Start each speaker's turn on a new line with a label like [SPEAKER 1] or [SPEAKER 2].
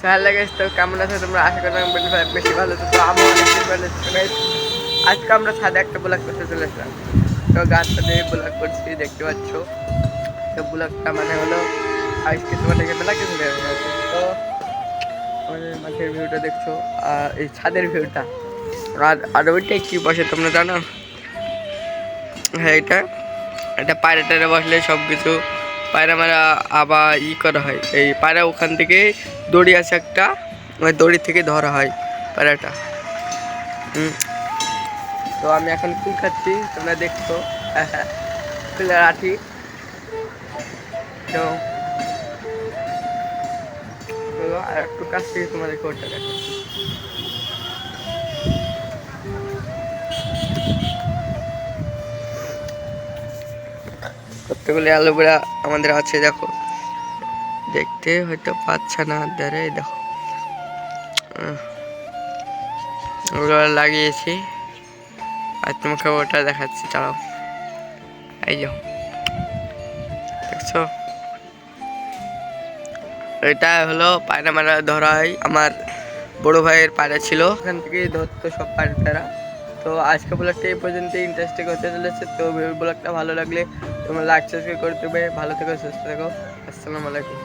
[SPEAKER 1] Hello guys, তো কেমন আছো তোমরা? আশা করি আমি বেশি ভালো আছো। তো আমি অনেকদিন ভালো আছি গাইস। আজকে আমরা ছাদে একটা ব্লগ করতে চলেছিলাম। তো গাছটা দিয়ে ব্লগ করছি, দেখতে পাচ্ছ। তো ব্লগটা মানে হলো আজকে তোমাদেরকে ব্লগে চলে গেছে। তো আমাদের মাঠের ভিউটা দেখছো, আর এই ছাদের ভিউটা, আর ওইটাই কি বসে তোমরা জানো? হ্যাঁ, এটা এটা পায়রা টায়রা বসলে সব কিছু পায়রা মারা আবার করা হয়। এই পায়রা ওখান থেকে দড়ি আছে একটা, ওই দড়ি থেকে ধরা হয় পায়রাটা। তো আমি এখন কুল খাচ্ছি, তোমরা দেখছো। কুলের আঠি। তো আর একটু কাছ থেকে তোমাদেরকে ওটা দেখাচ্ছি। কতগুলো অ্যালোভেরা আমাদের আছে দেখো, দেখতে হয়তো পাচ্ছা না, ধরে দেখো ওগুলো লাগিয়েছি। আর তোমাকে ওটা দেখাচ্ছি, দাঁড়াও। এই যাও, দেখছো? এটা হলো পায়রা মারা ধরা হয়, আমার বড় ভাইয়ের পায়রা ছিল, ওখান থেকেই ধরতো সব পায়রা। তো আজকে ব্লগটা এই পর্যন্ত ইন্টারেস্টিং হতে চলেছে। তো ব্লগটা ভালো লাগলে তোমরা লাইক সাবস্ক্রাইব করে দেবে। ভালো থেকো, সুস্থ থেকো। আসসালামু আলাইকুম।